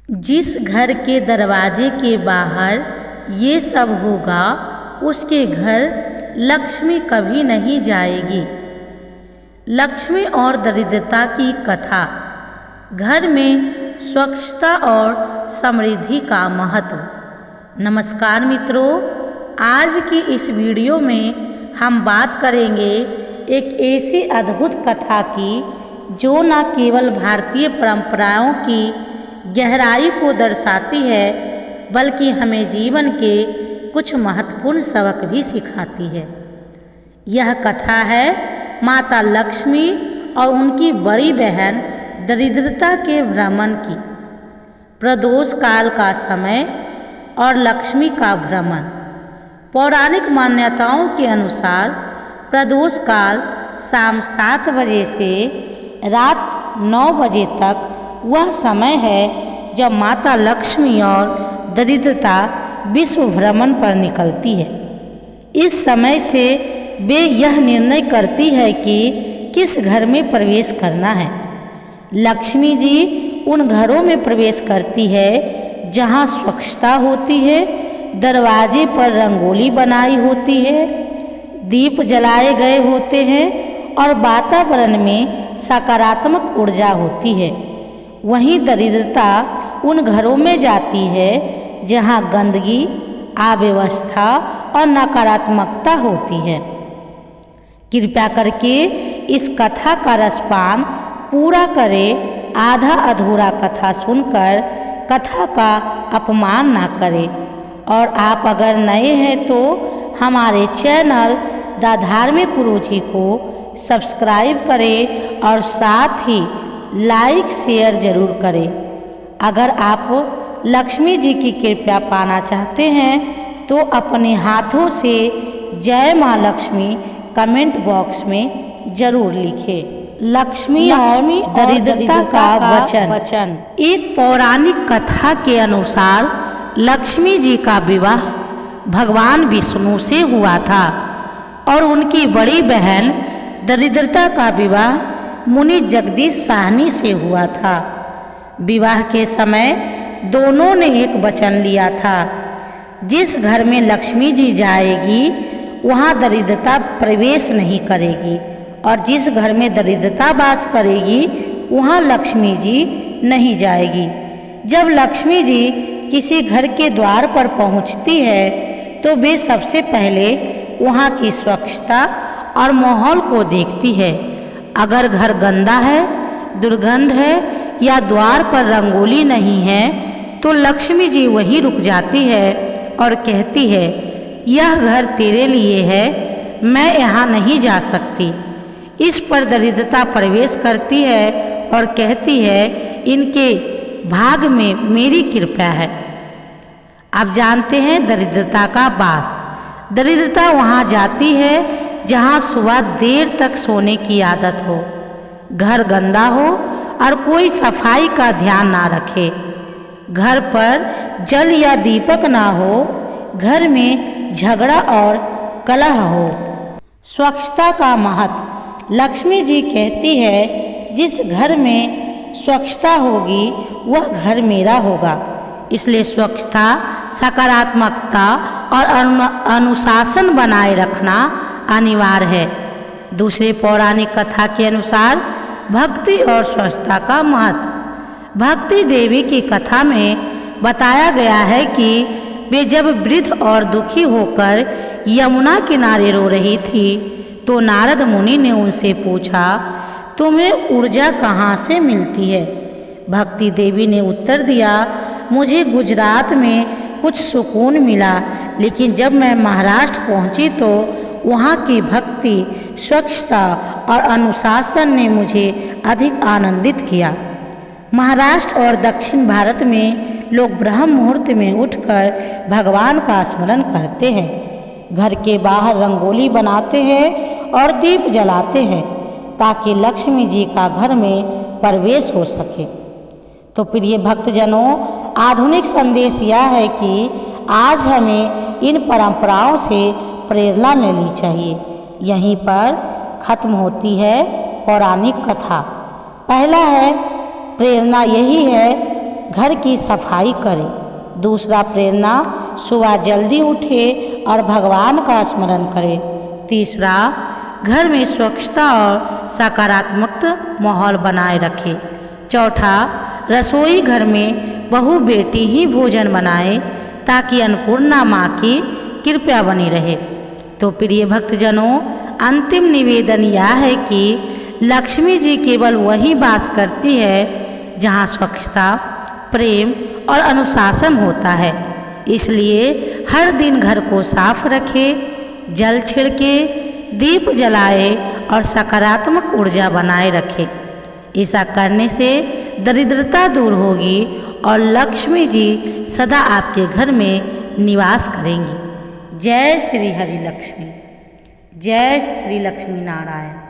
जिस घर के दरवाजे के बाहर ये सब होगा उसके घर लक्ष्मी कभी नहीं जाएगी। लक्ष्मी और दरिद्रता की कथा। घर में स्वच्छता और समृद्धि का महत्व। नमस्कार मित्रों, आज की इस वीडियो में हम बात करेंगे एक ऐसी अद्भुत कथा की जो न केवल भारतीय परंपराओं की गहराई को दर्शाती है बल्कि हमें जीवन के कुछ महत्वपूर्ण सबक भी सिखाती है। यह कथा है माता लक्ष्मी और उनकी बड़ी बहन दरिद्रता के भ्रमण की। प्रदोष काल का समय और लक्ष्मी का भ्रमण। पौराणिक मान्यताओं के अनुसार प्रदोष काल शाम 7 बजे से रात 9 बजे तक वह समय है जब माता लक्ष्मी और दरिद्रता विश्व भ्रमण पर निकलती है। इस समय से वे यह निर्णय करती है कि किस घर में प्रवेश करना है। लक्ष्मी जी उन घरों में प्रवेश करती है जहां स्वच्छता होती है, दरवाजे पर रंगोली बनाई होती है, दीप जलाए गए होते हैं और वातावरण में सकारात्मक ऊर्जा होती है। वहीं दरिद्रता उन घरों में जाती है जहां गंदगी, अव्यवस्था और नकारात्मकता होती है। कृपया करके इस कथा का रसपान पूरा करें। आधा अधूरा कथा सुनकर कथा का अपमान ना करें। और आप अगर नए हैं तो हमारे चैनल द धार्मिक गुरुजी को सब्सक्राइब करें और साथ ही लाइक शेयर जरूर करें। अगर आप लक्ष्मी जी की कृपा पाना चाहते हैं तो अपने हाथों से जय माँ लक्ष्मी कमेंट बॉक्स में जरूर लिखें। लक्ष्मी और दरिद्रता का वचन। एक पौराणिक कथा के अनुसार लक्ष्मी जी का विवाह भगवान विष्णु से हुआ था और उनकी बड़ी बहन दरिद्रता का विवाह मुनि जगदीश साहनी से हुआ था। विवाह के समय दोनों ने एक वचन लिया था, जिस घर में लक्ष्मी जी जाएगी वहाँ दरिद्रता प्रवेश नहीं करेगी और जिस घर में दरिद्रता वास करेगी वहाँ लक्ष्मी जी नहीं जाएगी। जब लक्ष्मी जी किसी घर के द्वार पर पहुँचती है तो वे सबसे पहले वहाँ की स्वच्छता और माहौल को देखती है। अगर घर गंदा है, दुर्गंध है या द्वार पर रंगोली नहीं है तो लक्ष्मी जी वहीं रुक जाती है और कहती है, यह घर तेरे लिए है, मैं यहाँ नहीं जा सकती। इस पर दरिद्रता प्रवेश करती है और कहती है, इनके भाग में मेरी कृपा है। आप जानते हैं दरिद्रता का वास। दरिद्रता वहाँ जाती है जहाँ सुबह देर तक सोने की आदत हो, घर गंदा हो और कोई सफाई का ध्यान ना रखे, घर पर जल या दीपक ना हो, घर में झगड़ा और कलह हो। स्वच्छता का महत्व। लक्ष्मी जी कहती है, जिस घर में स्वच्छता होगी वह घर मेरा होगा। इसलिए स्वच्छता, सकारात्मकता और अनुशासन बनाए रखना अनिवार्य है। दूसरे पौराणिक कथा के अनुसार भक्ति और स्वच्छता का महत्व। भक्ति देवी की कथा में बताया गया है कि वे जब वृद्ध और दुखी होकर यमुना किनारे रो रही थी तो नारद मुनि ने उनसे पूछा, तुम्हें ऊर्जा कहाँ से मिलती है? भक्ति देवी ने उत्तर दिया, मुझे गुजरात में कुछ सुकून मिला, लेकिन जब मैं महाराष्ट्र पहुंची तो वहाँ की भक्ति, स्वच्छता और अनुशासन ने मुझे अधिक आनंदित किया। महाराष्ट्र और दक्षिण भारत में लोग ब्रह्म मुहूर्त में उठकर भगवान का स्मरण करते हैं, घर के बाहर रंगोली बनाते हैं और दीप जलाते हैं ताकि लक्ष्मी जी का घर में प्रवेश हो सके। तो प्रिय भक्तजनों, आधुनिक संदेश यह है कि आज हमें इन परंपराओं से प्रेरणा लेनी चाहिए। यहीं पर खत्म होती है पौराणिक कथा। पहला है प्रेरणा यही है, घर की सफाई करे। दूसरा प्रेरणा, सुबह जल्दी उठे और भगवान का स्मरण करे। तीसरा, घर में स्वच्छता और सकारात्मक माहौल बनाए रखे। चौथा, रसोई घर में बहू बेटी ही भोजन बनाए ताकि अन्नपूर्णा माँ की कृपा बनी रहे। तो प्रिय भक्तजनों, अंतिम निवेदन यह है कि लक्ष्मी जी केवल वहीं वास करती है जहाँ स्वच्छता, प्रेम और अनुशासन होता है। इसलिए हर दिन घर को साफ रखें, जल छिड़के, दीप जलाए और सकारात्मक ऊर्जा बनाए रखें। ऐसा करने से दरिद्रता दूर होगी और लक्ष्मी जी सदा आपके घर में निवास करेंगी। जय श्री हरि लक्ष्मी, जय श्री लक्ष्मी नारायण।